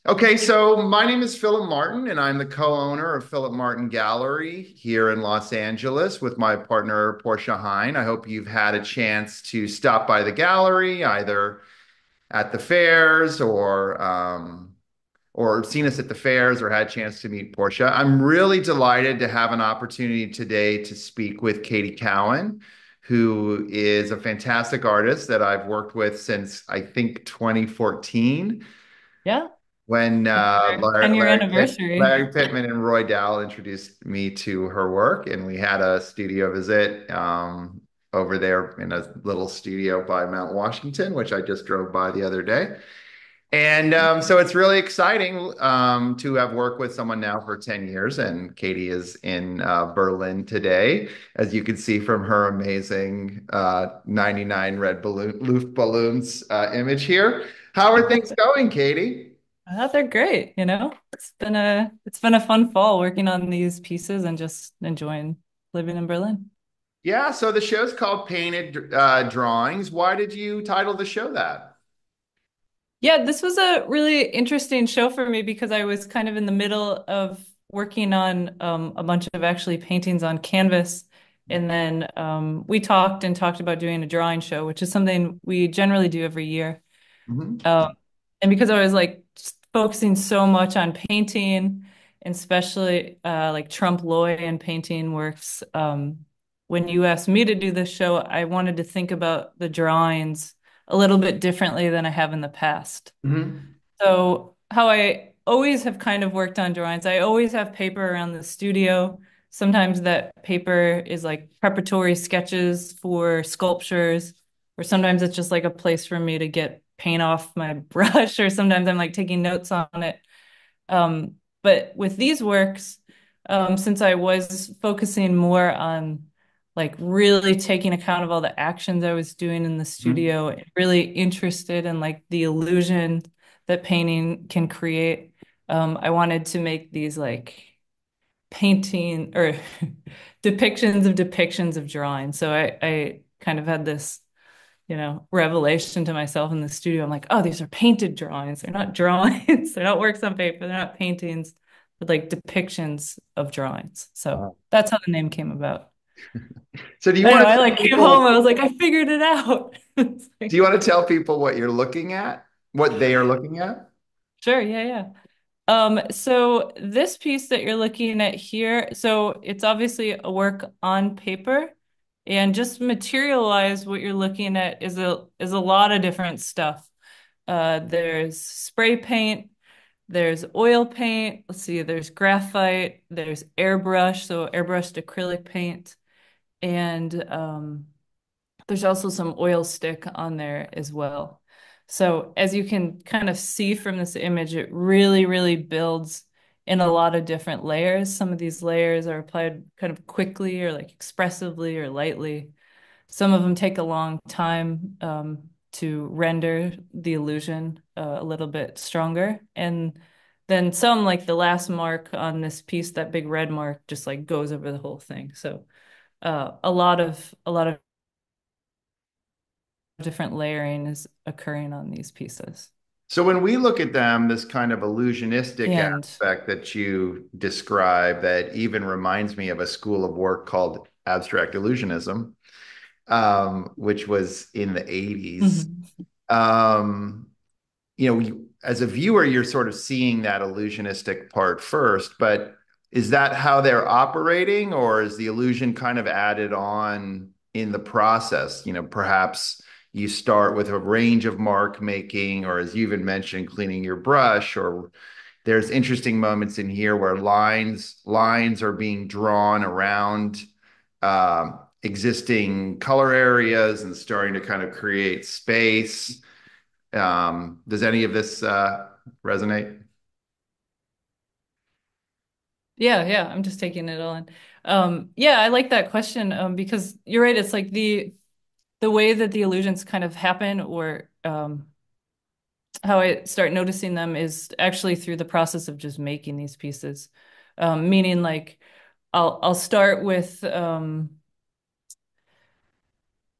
Okay, so my name is Philip Martin, and I'm the co-owner of Philip Martin Gallery here in Los Angeles with my partner Portia Hine. I hope you've had a chance to stop by the gallery, either at the fairs or seen us at the fairs or had a chance to meet Portia. I'm really delighted to have an opportunity today to speak with Katy Cowan, who is a fantastic artist that I've worked with since I think 2014 Yeah, when it's our 10-year anniversary. Larry Pittman and Roy Dow introduced me to her work, and we had a studio visit over there in a little studio by Mount Washington, which I just drove by the other day. And so it's really exciting to have worked with someone now for 10 years. And Katy is in Berlin today, as you can see from her amazing 99 red balloon, Luft balloons image here. How are things going, Katy? They're great, you know. It's been a fun fall working on these pieces and just enjoying living in Berlin. Yeah, so the show's called Painted Drawings. Why did you title the show that? Yeah, this was a really interesting show for me because I was kind of in the middle of working on a bunch of actually paintings on canvas. And then we talked about doing a drawing show, which is something we generally do every year. Mhm. And because I was like just focusing so much on painting, and especially like Trump Loy and painting works, when you asked me to do this show, I wanted to think about the drawings a little bit differently than I have in the past. Mhm. So, how I always have kind of worked on drawings, I always have paper around the studio. Sometimes that paper is like preparatory sketches for sculptures, or sometimes it's just like a place for me to get paint off my brush, or sometimes I'm like taking notes on it. But with these works, since I was focusing more on like really taking account of all the actions I was doing in the Mhm. studio, and really interested in like the illusion that painting can create, I wanted to make these like painting or depictions of drawing. So I kind of had this revelation to myself in the studio. I'm like, oh, these are painted drawings. They're not drawings. They're not works on paper. They're not paintings, but like depictions of drawings. So Wow. that's how the name came about. So do you I know. want to I tell like came home. people I was like, I figured it out. It's do you like, want to tell people what you're looking at? What they are looking at? sure, yeah, yeah. So this piece that you're looking at here, so it's obviously a work on paper, and just material-wise, what you're looking at is a lot of different stuff. There's spray paint, there's oil paint, let's see, there's graphite, there's airbrush, so airbrushed acrylic paint, and there's also some oil stick on there as well. So as you can kind of see from this image, it really, really builds in a lot of different layers. Some of these layers are applied kind of quickly or like expressively or lightly. Some of them take a long time to render the illusion a little bit stronger. And then some, like the last mark on this piece, that big red mark, just like goes over the whole thing. So a lot of different layering is occurring on these pieces. So when we look at them, this kind of illusionistic And aspect that you describe that even reminds me of a school of work called abstract illusionism, which was in the 80s. mhm. Um, as a viewer, you're sort of seeing that illusionistic part first, but is that how they're operating, or is the illusion kind of added on in the process? Perhaps you start with a range of mark making, or as you even mentioned, cleaning your brush, or there's interesting moments in here where lines are being drawn around existing color areas and starting to kind of create space. Does any of this resonate? Yeah, yeah, I'm just taking it all in. Yeah, I like that question because you're right. It's like the way that the illusions kind of happen, or how I start noticing them is actually through the process of just making these pieces. Meaning like I'll start with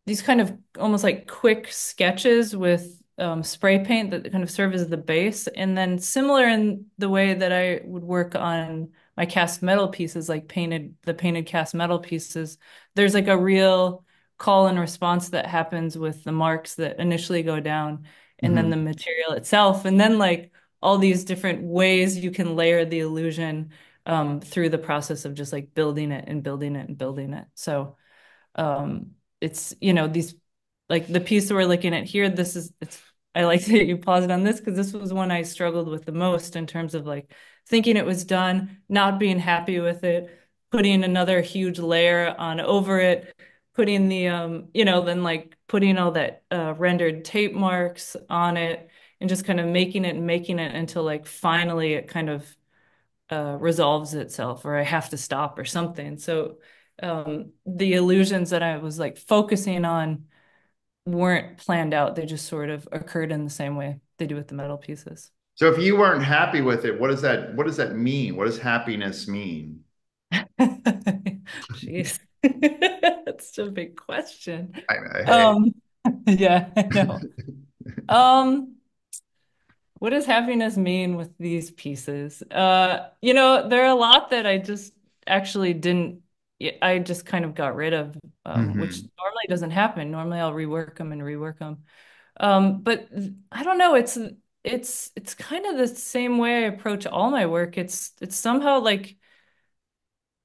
these kind of almost like quick sketches with spray paint that kind of serve as the base. And then similar in the way that I would work on my cast metal pieces, like the painted cast metal pieces, there's like a real call and response that happens with the marks that initially go down and then the Hmm. material itself. And then like all these different ways you can layer the illusion through the process of just like building it and building it and building it. So it's these like the piece that we're looking at here, this is it's I like that you paused on this because this was one I struggled with the most in terms of like thinking it was done, not being happy with it, putting another huge layer on over it, putting the then like putting all that rendered tape marks on it and just kind of making it until like finally it kind of resolves itself or I have to stop or something. So the illusions that I was like focusing on weren't planned out. They just sort of occurred in the same way they do with the metal pieces. So if you weren't happy with it, what does that mean? What does happiness mean? Jeez. That's a big question. Hey. Um, yeah, I know. Um, what does happiness mean with these pieces? There are a lot that I just actually didn't, I just kind of got rid of, which Hmm. normally doesn't happen. Normally I'll rework them and rework them. But I don't know, it's kind of the same way I approach all my work. It's somehow like,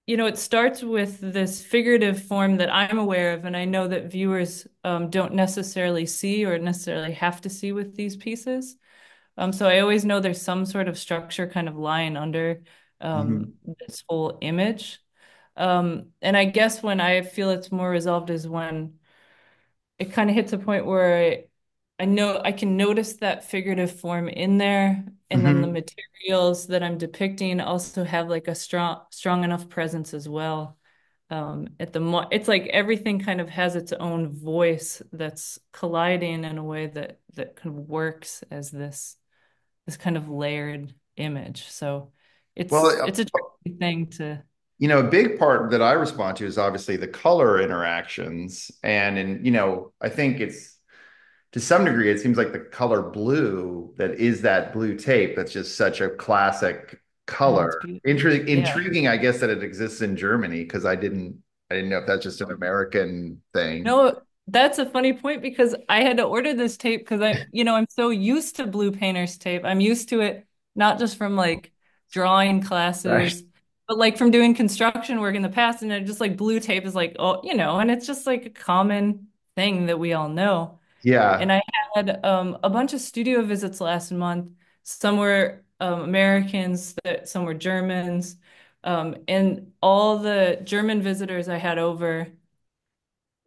it starts with this figurative form that I'm aware of, and I know that viewers don't necessarily see or necessarily have to see with these pieces. So I always know there's some sort of structure kind of lying under Hmm. this whole image. And I guess when I feel it's more resolved is when it kind of hits a point where I know I can notice that figurative form in there, and then the Hmm. materials that I'm depicting also have like a strong enough presence as well. It's like everything kind of has its own voice that's colliding in a way that kind of works as this kind of layered image. So it's a Well, tricky thing to. a big part that I respond to is obviously the color interactions. I think it's to some degree, it seems like the color blue that is that blue tape that's just such a classic Oh, it's color. beautiful. Yeah. Intriguing, I guess, that it exists in Germany because I didn't know if that's just an American thing. No, that's a funny point because I had to order this tape because I'm so used to blue painter's tape. I'm used to it not just from like drawing Right. classes, but like from doing construction work in the past. And it just like blue tape is like, oh, and it's just like a common thing that we all know. Yeah, And I had a bunch of studio visits last month. Some were Americans, some were Germans, and all the German visitors I had over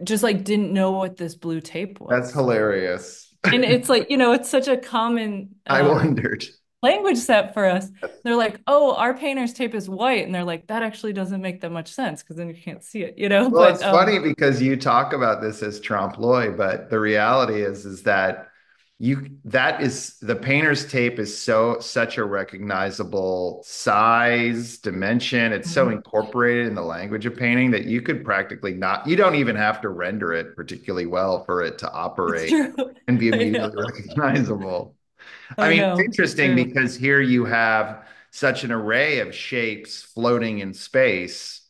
just like didn't know what this blue tape that's was. hilarious. And it's like, it's such a common I wondered. language set for us. They're like, oh, our painter's tape is white. And they're like, that actually doesn't make that much sense because then you can't see it. Well, But it's funny because you talk about this as trompe l'oeil, but the reality is that that is the painter's tape is such a recognizable size, dimension. It's so Mhm. incorporated in the language of painting that you could practically not, you don't even have to render it particularly well for it to It's operate true. and be I immediately know. recognizable. I I mean, it's know. It's interesting true. because here you have such an array of shapes floating in space.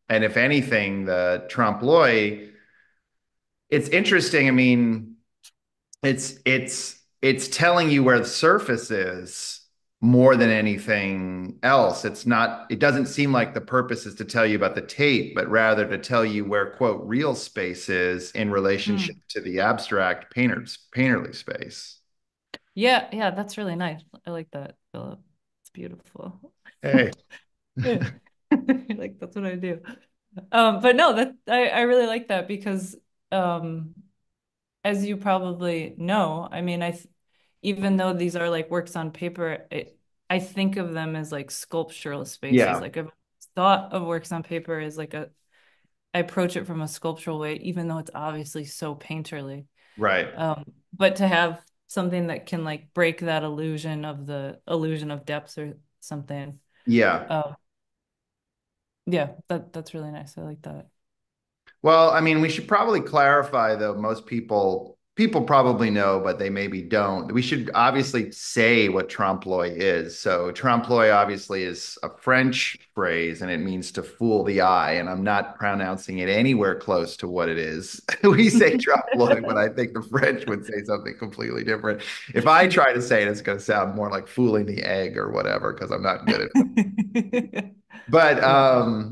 And if anything, the trompe l'oeil, it's interesting. I mean, it's telling you where the surface is more than anything else. It doesn't seem like the purpose is to tell you about the tape, but rather to tell you where, quote, real space is in relationship Hmm. to the abstract painterly space. Yeah, yeah, that's really nice. I like that, Philip. It's beautiful. Hey. Yeah. Like that's what I do. But no, that I really like that because um as you probably know, I mean, even though these are like works on paper, I think of them as like sculptural spaces. Yeah, Like I've thought of works on paper as like I approach it from a sculptural way, even though it's obviously so painterly. right. But to have something that can like break that illusion of the illusion of depth or something. Yeah. Um, yeah, that's really nice. I like that. Well, I mean, we should probably clarify though, most people people probably know, but they maybe don't. We should obviously say what trompe-l'oeil is. So trompe-l'oeil obviously is a French phrase and it means to fool the eye. And I'm not pronouncing it anywhere close to what it is. We say trompe-l'oeil, but I think the French would say something completely different. If I try to say it, it's going to sound more like fooling the egg or whatever, because I'm not good at it. But Yeah.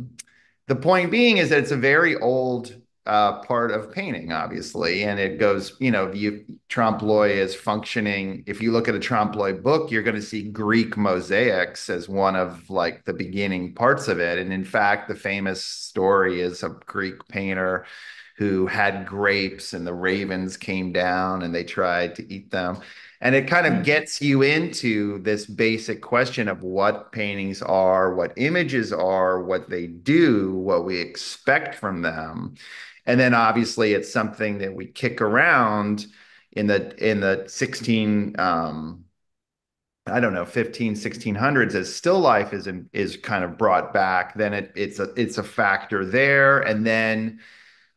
the point being is that it's a very old part of painting, obviously, and it goes, trompe l'oeil is functioning. If you look at a trompe l'oeil book, you're going to see Greek mosaics as one of like the beginning parts of it. And in fact, the famous story is a Greek painter who had grapes and the ravens came down and they tried to eat them. And it kind of Mm. gets you into this basic question of what paintings are, what images are, what they do, what we expect from them. And then obviously it's something that we kick around in the 16 I don't know, 15, 1600s as still life is kind of brought back. Then it's a factor there. And then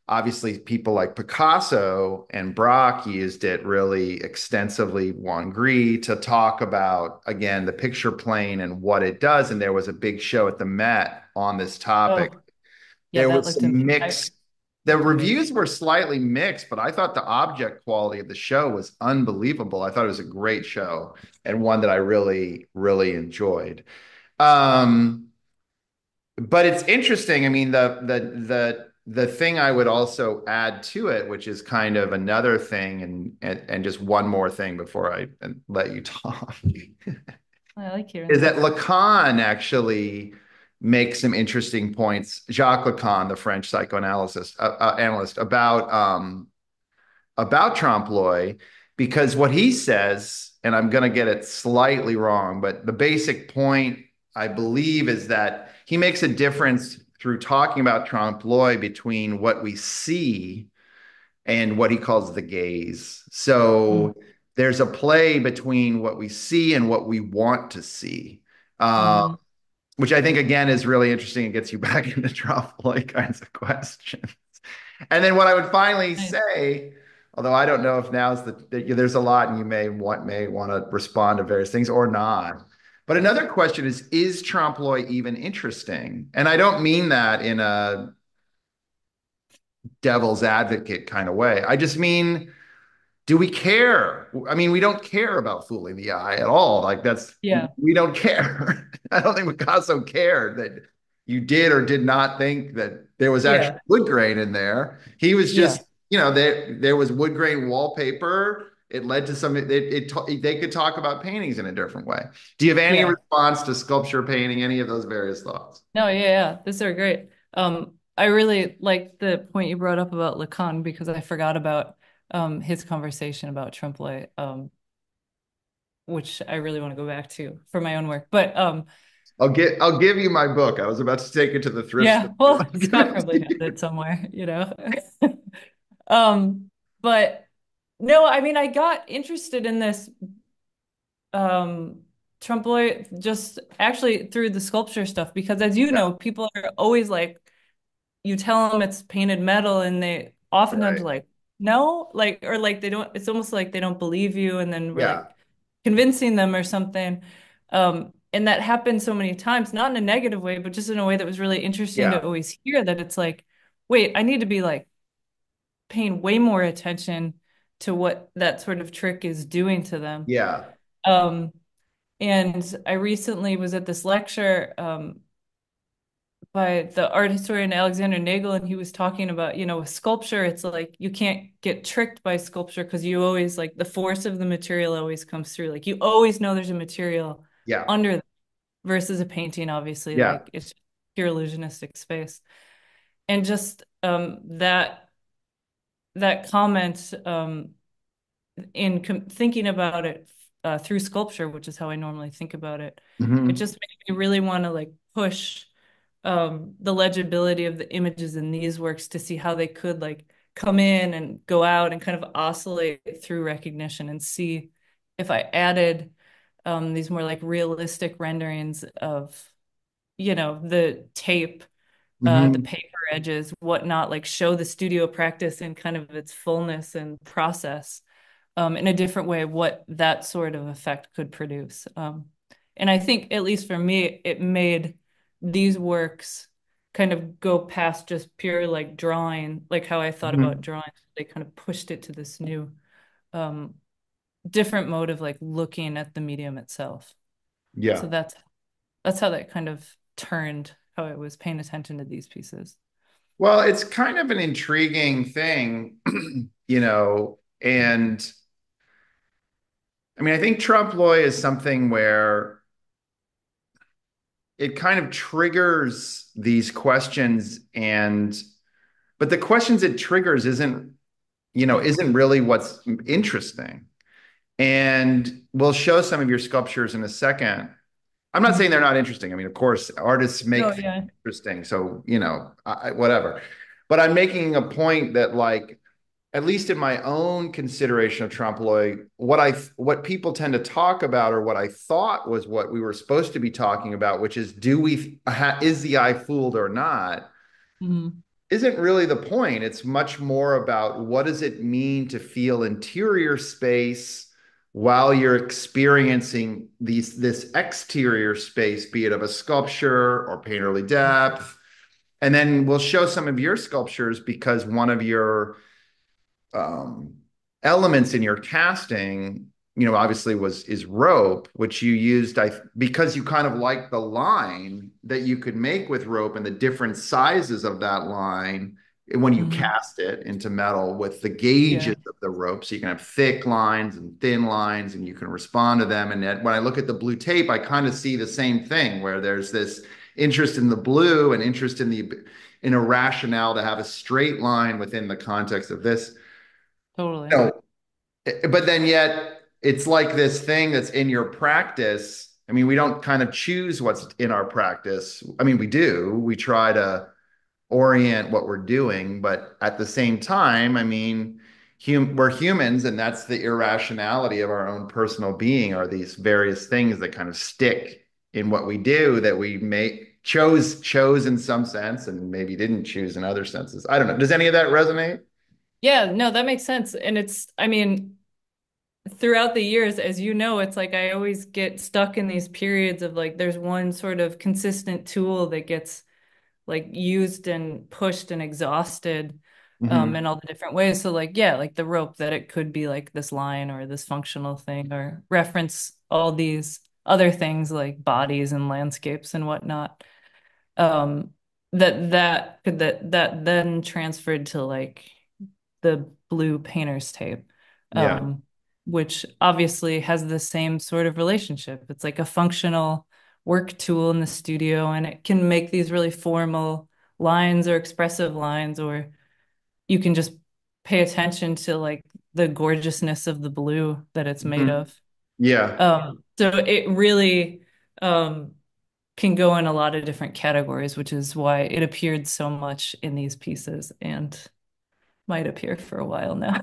obviously people like Picasso and Braque used it really extensively, Juan Gris, to talk about, again, the picture plane and what it does. And there was a big show at the Met on this topic. Oh, yeah, There that was looked some amazing. I mixed, the looked amazing. reviews were slightly mixed, but I thought the object quality of the show was unbelievable. I thought it was a great show and one that I really, really enjoyed. Um, but it's interesting. I mean, the thing I would also add to it, which is kind of another thing, and just one more thing before I let you talk, I like hearing is that this. Lacan actually makes some interesting points. Jacques Lacan, the French psychoanalyst analyst, about trompe l'oeil, because what he says, and I'm going to get it slightly wrong, but the basic point I believe is that he makes a difference through talking about trompe l'oeil between what we see and what he calls the gaze. Mm. So there's a play between what we see and what we want to see. Uh, Hmm. which I think again is really interesting. It gets you back into trompe l'oeil kinds of questions. And then what I would finally Nice. say, although I don't know if now's there's a lot and you may want to respond to various things or not. But another question is trompe l'oeil even interesting? And I don't mean that in a devil's advocate kind of way. I just mean, do we care? I mean, we don't care about fooling the eye at all. Like Yeah. we don't care. I don't think Picasso cared that you did or did not think that there was actually Yeah. wood grain in there. He was Yeah. just, there was wood grain wallpaper. It led to some, they could talk about paintings in a different way. Do you have any Yeah. response to sculpture, painting, any of those various thoughts? No, yeah, yeah. These are great. I really like the point you brought up about Lacan because I forgot about his conversation about trompe which I really want to go back to for my own work. But I'll give you my book. I was about to take it to the thrift store. yeah, well, I'll give Scott it probably to has you. it somewhere, you know. But no, I mean, I got interested in this um trompe l'oeil just actually through the sculpture stuff because as you Yeah, know, people are always like you tell them it's painted metal and they oftentimes right. like no, like or like they don't, it's almost like they don't believe you and then we're Yeah, like convincing them or something. And that happened so many times, not in a negative way, but just in a way that was really interesting to yeah, always hear that it's like, wait, I need to be like paying way more attention to what that sort of trick is doing to them. yeah. Um, and I recently was at this lecture by the art historian Alexander Nagel, and he was talking about, with sculpture, it's like you can't get tricked by sculpture because you always like the force of the material always comes through. Like you always know there's a material Yeah. under that versus a painting, obviously, Yeah. like it's pure illusionistic space. And just that comment in thinking about it through sculpture, which is how I normally think about it, it Hmm. just made me really want to like push the legibility of the images in these works to see how they could like come in and go out and kind of oscillate through recognition and see if I added these more like realistic renderings of, the tape the Hmm. paper edges, whatnot, like show the studio practice in kind of its fullness and process in a different way of what that sort of effect could produce. And I think, at least for me, it made these works kind of go past just pure like drawing, like how I thought about Hmm. drawing. They kind of pushed it to this new, um, different mode of like looking at the medium itself. So Yeah. that's how that kind of turned how I was paying attention to these pieces. Well, it's kind of an intriguing thing, and I mean, I think trompe l'oeil is something where it kind of triggers these questions, but the questions it triggers isn't really what's interesting. And we'll show some of your sculptures in a second. I'm not saying Mhm. they're not interesting. I mean, of course, artists make No, things yeah. interesting. So, whatever. But I'm making a point that, like, at least in my own consideration of trompe l'oeil, what people tend to talk about, or what I thought was what we were supposed to be talking about, which is, is the eye fooled or not, Mhm. isn't really the point. It's much more about what does it mean to feel interior space while you're experiencing this exterior space, be it of a sculpture or painterly depth. And then we'll show some of your sculptures because one of your um, elements in your casting, obviously is rope, which you used because you kind of like the line that you could make with rope and the different sizes of that line when you Mhm. cast it into metal with the Yeah, gauges of the rope. So you can have thick lines and thin lines and you can respond to them. And when I look at the blue tape, I kind of see the same thing where there's this interest in the blue and interest in a rationale to have a straight line within the context of this. totally. No, but then yet it's like this thing that's in your practice. I mean, we don't kind of choose what's in our practice. I mean, we do. We try to orient what we're doing, but at the same time, I mean, we're humans, and that's the irrationality of our own personal being, are these various things that kind of stick in what we do that we may chose in some sense and maybe didn't choose in other senses. I don't know. Does any of that resonate? Yeah, no, that makes sense. And I mean, throughout the years, as you know, it's like I always get stuck in these periods of like there's one sort of consistent tool that gets like used and pushed and exhausted Hmm. in all the different ways. So like yeah, like the rope that it could be like this line or this functional thing or reference all these other things like bodies and landscapes and whatnot. Um that then transferred to like the blue painter's tape, Yeah. um, which obviously has the same sort of relationship. It's like a functional work tool in the studio, and it can make these really formal lines or expressive lines, or you can just pay attention to like the gorgeousness of the blue that it's made Mhm. of. Yeah. So it really um, can go in a lot of different categories, which is why it appeared so much in these pieces and might appear for a while now.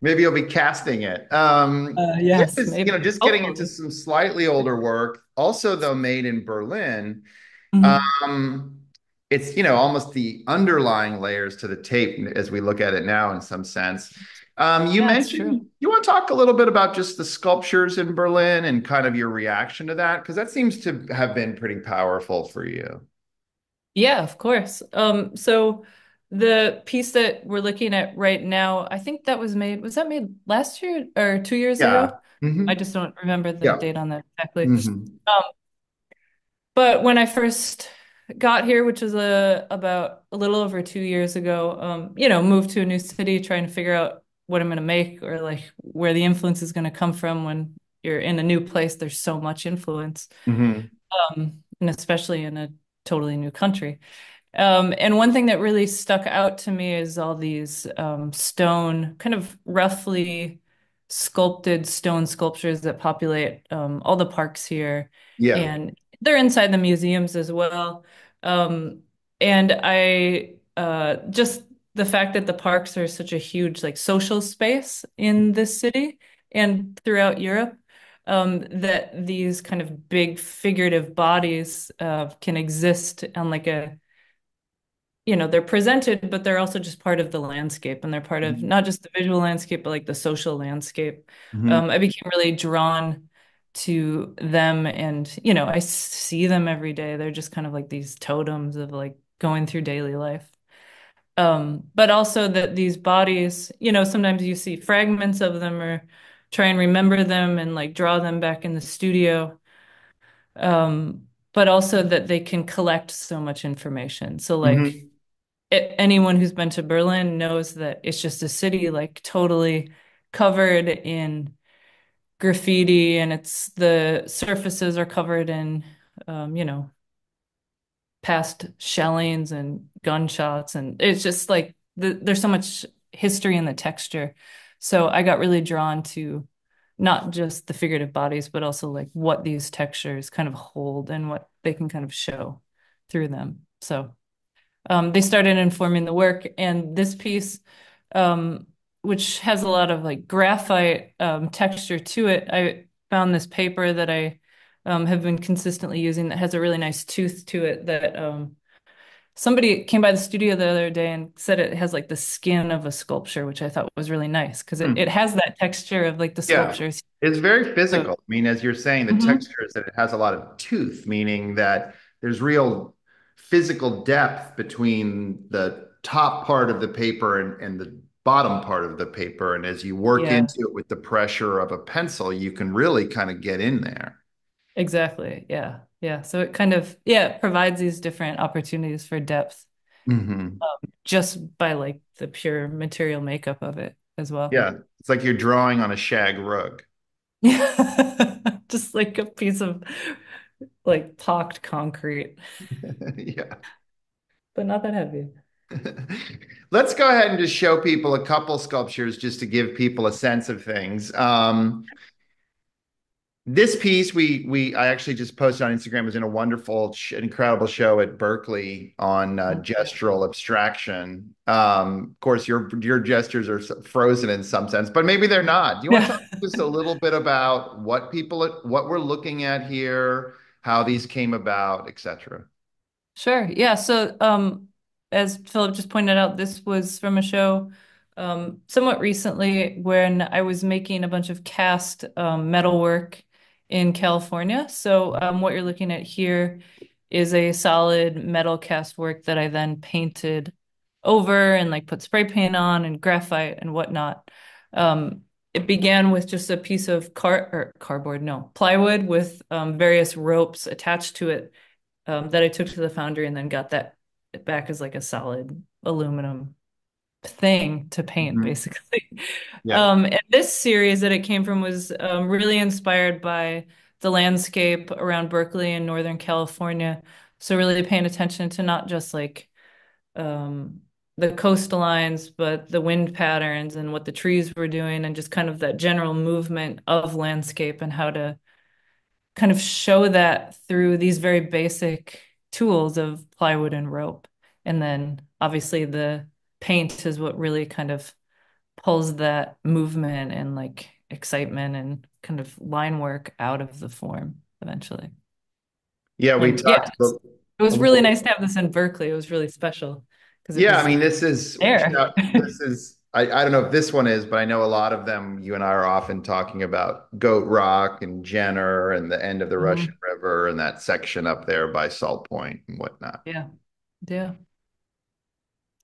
Maybe you'll be casting it. This Yes, is, maybe. just getting into Hopefully. some slightly older work, also though made in Berlin. Mhm. Um, it's, almost the underlying layers to the tape as we look at it now in some sense. You Yeah, it's mentioned, true. you want to talk a little bit about just the sculptures in Berlin and kind of your reaction to that? Because that seems to have been pretty powerful for you. Yeah, of course. So the piece that we're looking at right now, I think was that made last year or 2 years Yeah. ago? I Hmm. just don't remember the Yeah. date on that exactly. Hmm. Um, but when I first got here, which was about a little over 2 years ago, moved to a new city, trying to figure out what I'm going to make or like where the influence is going to come from when you're in a new place. There's so much influence, Hmm. and especially in a totally new country. And one thing that really stuck out to me is all these stone, kind of roughly sculpted stone sculptures that populate all the parks here. Yeah. And they're inside the museums as well. Um, and I just the fact that the parks are such a huge like social space in this city and throughout Europe. that these kind of big figurative bodies can exist on like a, they're presented, but they're also just part of the landscape, and they're part of not just the visual landscape, but like the social landscape. Hmm. I became really drawn to them, and I see them every day. They're just kind of like these totems of like going through daily life. But also that these bodies, sometimes you see fragments of them or try and remember them and like draw them back in the studio. But also that they can collect so much information. So like Hmm. anyone who's been to Berlin knows that it's just a city like totally covered in graffiti, and it's the surfaces are covered in past shellings and gunshots, and it's just like there's so much history in the texture. So I got really drawn to not just the figurative bodies, but also like what these textures kind of hold and what they can kind of show through them. So they started informing the work, and this piece, um, which has a lot of like graphite texture to it, I found this paper that I have been consistently using that has a really nice tooth to it that somebody came by the studio the other day and said it has like the skin of a sculpture, which I thought was really nice because it has that texture of like the Yeah, sculptures. it's very So, physical. I mean, as you're saying, the mhm. texture is that it has a lot of tooth, meaning that there's real physical depth between the top part of the paper and the bottom part of the paper. And as you work Yeah, into it with the pressure of a pencil, you can really kind of get in there. exactly. Yeah. Yeah. So it kind of, yeah, it provides these different opportunities for depth Hmm. just by like the pure material makeup of it as well. Yeah, it's like you're drawing on a shag rug. Yeah. Just like a piece of like pocked concrete, Yeah. but not that heavy. Let's go ahead and just show people a couple sculptures just to give people a sense of things. This piece I actually just posted on Instagram was in a wonderful, incredible show at Berkeley on Okay. gestural abstraction. Of course, your gestures are frozen in some sense, but maybe they're not. Do you want to Yeah. talk just a little bit about what we're looking at here, how these came about, etc.? Sure. Yeah. So, as Philip just pointed out, this was from a show somewhat recently when I was making a bunch of cast metal work in California. So, what you're looking at here is a solid metal cast work that I then painted over and like put spray paint on and graphite and whatnot. It began with just a piece of cardboard, no, plywood with various ropes attached to it that I took to the foundry and then got that back as like a solid aluminum thing to paint, Hmm. basically. Yeah. And this series that it came from was really inspired by the landscape around Berkeley and Northern California. So really paying attention to not just like um, the coastlines, but the wind patterns and what the trees were doing, and just kind of that general movement of landscape and how to kind of show that through these very basic tools of plywood and rope. And then obviously the paint is what really kind of pulls that movement and like excitement and kind of line work out of the form eventually. Yeah, we And yeah, talked it a was really little. nice to have this in Berkeley. It was really special because it Yeah, I was mean, there. I don't know if this one is, but I know a lot of them, you and I are often talking about Goat Rock and Jenner and the end of the Russian Mhm. River and that section up there by Salt Point and whatnot. Yeah. Yeah.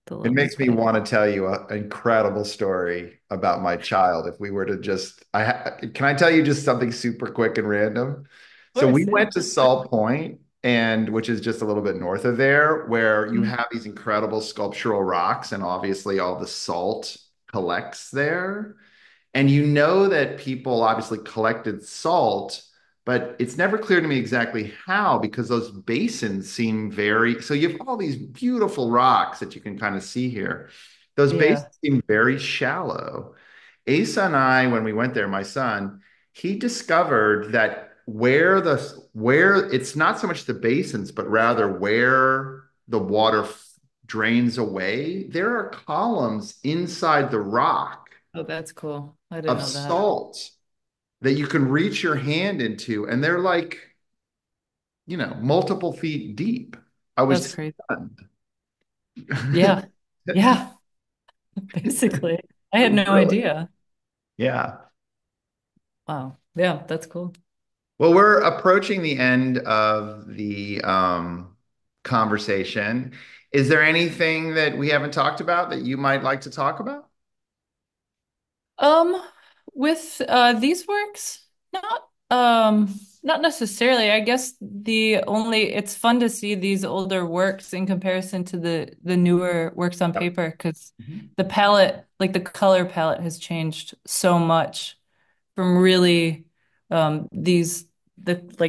The It lovely makes me place. want to tell you an incredible story about my child. If we were to just, can I tell you just something super quick and random? Of So we course, yeah. went to Salt Point, and which is just a little bit north of there, where you Mhm. have these incredible sculptural rocks, and obviously all the salt collects there. And you know that people obviously collected salt, but it's never clear to me exactly how because those basins seem very, so you have all these beautiful rocks that you can kind of see here. Those basins Yeah. seem very shallow. Asa and I, when we went there, my son, he discovered that where it's not so much the basins, but rather where the water drains away, there are columns inside the rock Oh, that's cool. I didn't of know that. salt. that you can reach your hand into, and they're like, multiple feet deep. I That's was crazy. stunned. Yeah. Yeah. Basically. I had no Really? idea. Yeah. Wow. Yeah, that's cool. Well, we're approaching the end of the conversation. Is there anything that we haven't talked about that you might like to talk about? Um, with these works, not necessarily. I guess the only it's fun to see these older works in comparison to the newer works on Yep. paper because Mhm. the palette, like the color palette has changed so much from really these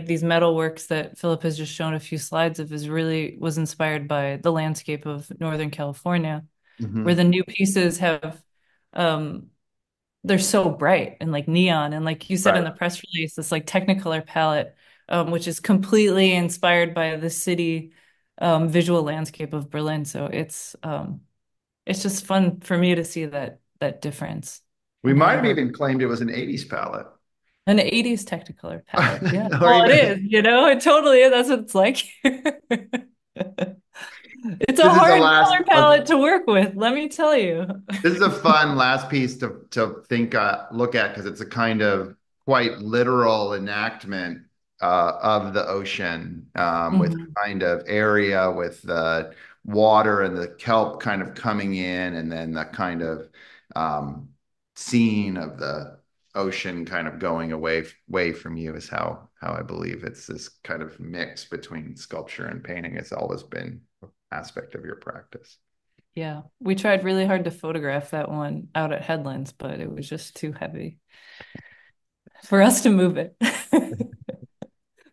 these metal works that Philip has just shown a few slides of is really was inspired by the landscape of Northern California, where Mhm. the new pieces have um they're so bright and like neon. And like you said in Right. the press release, this like Technicolor palette, which is completely inspired by the city visual landscape of Berlin. So it's just fun for me to see that difference We and how might the have work even claimed it was an 80s palette. an 80s Technicolor palette. Yeah. Or Well, it even is, it totally is. That's what it's like. It's a this is a hard last color palette to work with, let me tell you. this is a fun last piece to think look at because it's a kind of quite literal enactment of the ocean with Mhm. kind of area with the water and the kelp kind of coming in, and then the kind of um, scene of the ocean kind of going away from you is how I believe it's this kind of mix between sculpture and painting. It's always been an aspect of your practice. Yeah, we tried really hard to photograph that one out at Headlands, but it was just too heavy for us to move it.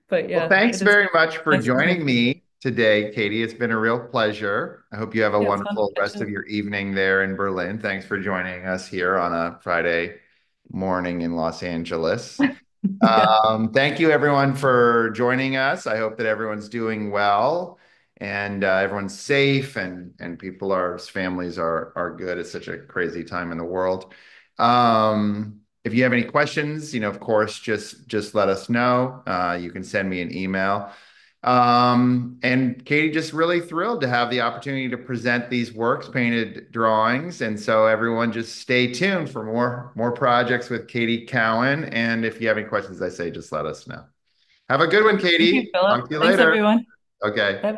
But Well, yeah, thanks it is very much for nice to joining connect. me today, Katie. It's been a real pleasure. I hope you have a Yeah, it's fun to wonderful catch rest of up. your evening there in Berlin. Thanks for joining us here on a Friday morning in Los Angeles. Yeah, Thank you, everyone, for joining us. I hope that everyone's doing well and everyone's safe, and families are good. It's such a crazy time in the world. If you have any questions, of course, just let us know. You can send me an email. And Katie, just really thrilled to have the opportunity to present these works, painted drawings. And so everyone just stay tuned for more projects with Katy Cowan. And if you have any questions, I say just let us know. Have a good one, thank you, Katie. Philip. Talk to you Thanks, later. everyone. Okay. Bye bye.